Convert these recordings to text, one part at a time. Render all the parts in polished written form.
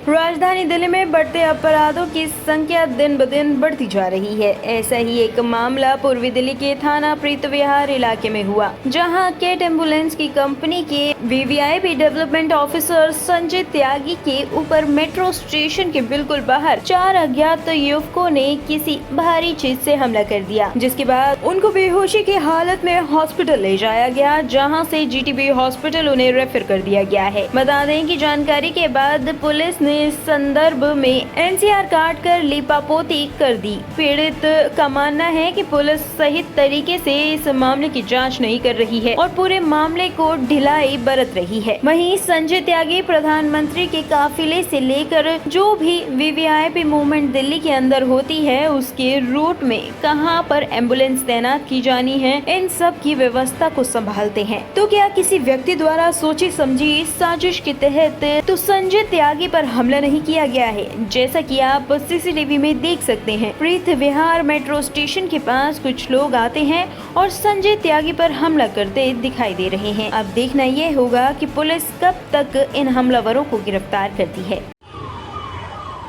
राजधानी दिल्ली में बढ़ते अपराधों की संख्या दिन ब दिन बढ़ती जा रही है। ऐसा ही एक मामला पूर्वी दिल्ली के थाना प्रीत विहार इलाके में हुआ, जहां कैट एम्बुलेंस की कंपनी के वीवीआईपी डेवलपमेंट ऑफिसर संजय त्यागी के ऊपर मेट्रो स्टेशन के बिल्कुल बाहर 4 अज्ञात युवकों ने किसी भारी चीज से हमला कर दिया, जिसके बाद उनको बेहोशी की हालत में हॉस्पिटल ले जाया गया, जहां से जीटीबी हॉस्पिटल उन्हें रेफर कर दिया गया है। बता दें कि जानकारी के बाद पुलिस ने इस संदर्भ में एनसीआर काट कर लीपापोती कर दी। पीड़ित का मानना है कि पुलिस सही तरीके से इस मामले की जांच नहीं कर रही है और पूरे मामले को ढिलाई बरत रही है। वहीं संजय त्यागी प्रधानमंत्री के काफिले से लेकर जो भी वीवीआईपी मूवमेंट दिल्ली के अंदर होती है, उसके रूट में कहां पर एम्बुलेंस तैनात की जानी है, इन सब की व्यवस्था को संभालते हैं। तो क्या किसी व्यक्ति द्वारा सोची समझी साजिश के तहत तो संजय त्यागी पर हमला नहीं किया गया है? जैसा कि आप सीसीटीवी में देख सकते हैं, प्रीत विहार मेट्रो स्टेशन के पास कुछ लोग आते हैं और संजय त्यागी पर हमला करते दिखाई दे रहे हैं। अब देखना ये होगा कि पुलिस कब तक इन हमलावरों को गिरफ्तार करती है।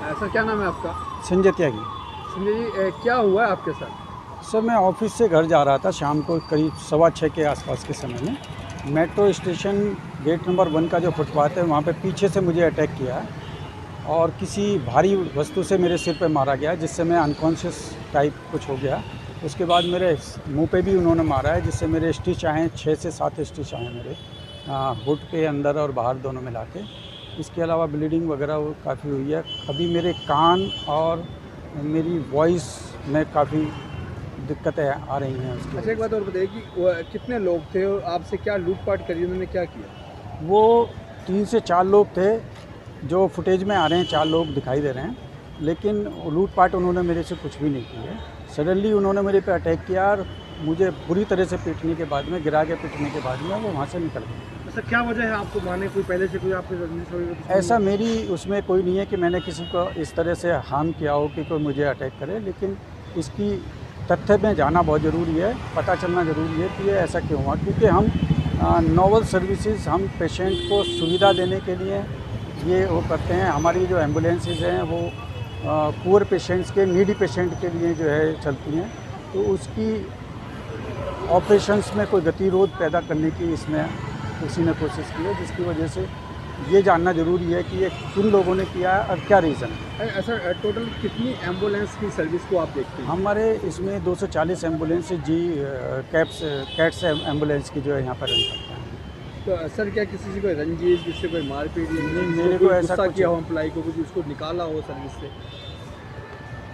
सर, क्या नाम है आपका? संजय त्यागी। संजय जी, क्या हुआ है आपके साथ? सर, मैं ऑफिस से घर जा रहा था शाम को करीब 6:15 के आसपास के समय में। मेट्रो स्टेशन गेट नंबर 1 का जो फुटपाथ है, वहाँ पे पीछे से मुझे अटैक किया और किसी भारी वस्तु से मेरे सिर पे मारा गया, जिससे मैं अनकॉन्शियस टाइप कुछ हो गया। उसके बाद मेरे मुंह पे भी उन्होंने मारा है, जिससे मेरे स्टिच आए 6 से 7 स्टिच आए मेरे हुड पे, अंदर और बाहर दोनों मिला के। इसके अलावा ब्लीडिंग वगैरह वो काफ़ी हुई है। अभी मेरे कान और मेरी वॉइस में काफ़ी दिक्कतें आ रही हैं उसकी। अच्छा, एक बात और बताइए कि कितने लोग थे और आपसे क्या लूटपाट करी, उन्होंने क्या किया? वो 3 से 4 लोग थे जो फुटेज में आ रहे हैं, 4 लोग दिखाई दे रहे हैं, लेकिन लूटपाट उन्होंने मेरे से कुछ भी नहीं की है। सडनली उन्होंने मेरे पे अटैक किया और मुझे बुरी तरह से पीटने के बाद में, गिरा के पीटने के बाद में वो वहाँ से निकल गए। अच्छा, क्या वजह है आपको मारने? कोई पहले से कोई आपके रंजिश वगैरह? ऐसा मेरी उसमें कोई नहीं है कि मैंने किसी को इस तरह से हार्म किया हो कि कोई मुझे अटैक करे, लेकिन इसकी तथ्य में जाना बहुत ज़रूरी है, पता चलना ज़रूरी है कि ये ऐसा क्यों हुआ। क्योंकि हम नोवेल सर्विसेज, हम पेशेंट को सुविधा देने के लिए ये वो करते हैं। हमारी जो एम्बुलेंसेज हैं वो पुअर पेशेंट्स के, नीडी पेशेंट के लिए जो है चलती हैं, तो उसकी ऑपरेशंस में कोई गतिरोध पैदा करने की इसमें किसी ने कोशिश की है, जिसकी वजह से ये जानना ज़रूरी है कि ये किन लोगों ने किया है और क्या रीज़न है। ऐसा टोटल कितनी एम्बुलेंस की सर्विस को आप देखते हैं? हमारे इसमें 240 एम्बुलेंस जी कैट्स एम्बुलेंस की जो है यहाँ पर रन करते हैं। तो सर, क्या किसी से कोई रंजिश, किससे कोई मारपीट? नहीं, मेरे को ऐसा कुछ किया हो एम्प्लॉय को, कुछ उसको निकाला हो सर्विस से?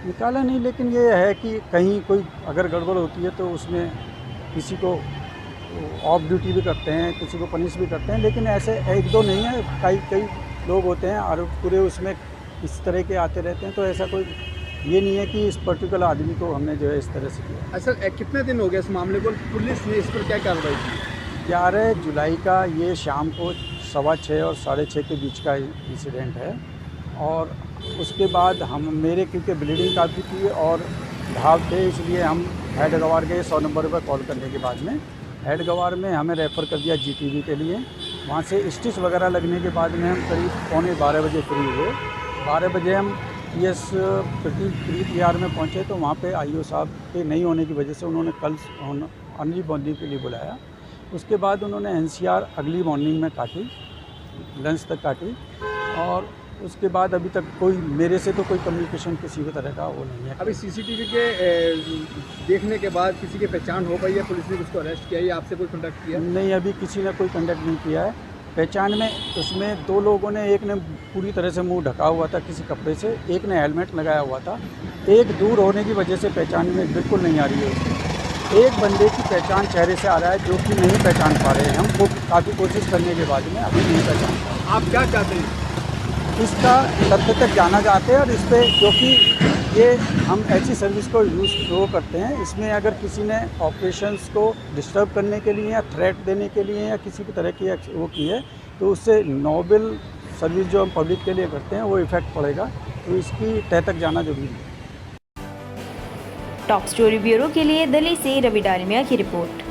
निकाला नहीं, लेकिन ये है कि कहीं कोई अगर गड़बड़ होती है तो उसमें किसी को ऑफ ड्यूटी भी करते हैं, किसी को पनिश भी करते हैं, लेकिन ऐसे 1-2 नहीं है, कई लोग होते हैं और पूरे उसमें इस तरह के आते रहते हैं। तो ऐसा कोई ये नहीं है कि इस पर्टिकुलर आदमी को हमने जो है इस तरह से किया। अच्छा, कितने दिन हो गए इस मामले को? पुलिस ने इस पर क्या कार्रवाई की? 11 जुलाई का ये शाम को 6:15 और 6:30 के बीच का इंसिडेंट है। और उसके बाद मेरे क्योंकि ब्लीडिंग काफ़ी थी और घाव थे, इसलिए हम हेड गवार गए 100 नंबर पर कॉल करने के बाद में। हेड गवार में हमें रेफ़र कर दिया जीटीबी के लिए। वहाँ से स्टिच वगैरह लगने के बाद में हम करीब 11:45 बजे फ्री हुए। 12 बजे हम पीएस प्रीत विहार में पहुँचे, तो वहाँ पे आईओ साहब के नहीं होने की वजह से उन्होंने कल अर्ली मॉर्निंग के लिए बुलाया। उसके बाद उन्होंने एनसीआर अगली मॉर्निंग में काटी, लंच तक काटी, और उसके बाद अभी तक कोई मेरे से तो कोई कम्युनिकेशन किसी भी तरह का वो नहीं है। अभी सीसीटीवी के देखने के बाद किसी की पहचान हो पाई है? पुलिस ने उसको अरेस्ट किया या आपसे कोई कॉन्टैक्ट किया? नहीं, अभी किसी ने कोई कॉन्टैक्ट नहीं किया है। पहचान में उसमें 2 लोगों ने, एक ने पूरी तरह से मुंह ढका हुआ था किसी कपड़े से, एक ने हेलमेट लगाया हुआ था। एक दूर होने की वजह से पहचान में बिल्कुल नहीं आ रही है उसकी। एक बंदे की पहचान चेहरे से आ रहा है जो कि नहीं पहचान पा रहे हैं। हम काफ़ी कोशिश करने के बाद में अभी नहीं पहचान पा रहे। आप क्या चाहते हैं? इसका तथ्य तक जाना चाहते हैं और इस पर, क्योंकि ये हम ऐसी सर्विस को यूज़ वो करते हैं, इसमें अगर किसी ने ऑपरेशंस को डिस्टर्ब करने के लिए या थ्रेट देने के लिए या किसी भी तरह की वो की है, तो उससे नोबल सर्विस जो हम पब्लिक के लिए करते हैं वो इफ़ेक्ट पड़ेगा। तो इसकी तह तक जाना जरूरी है। टॉप स्टोरी ब्यूरो के लिए दिल्ली से रवि डालमिया की रिपोर्ट।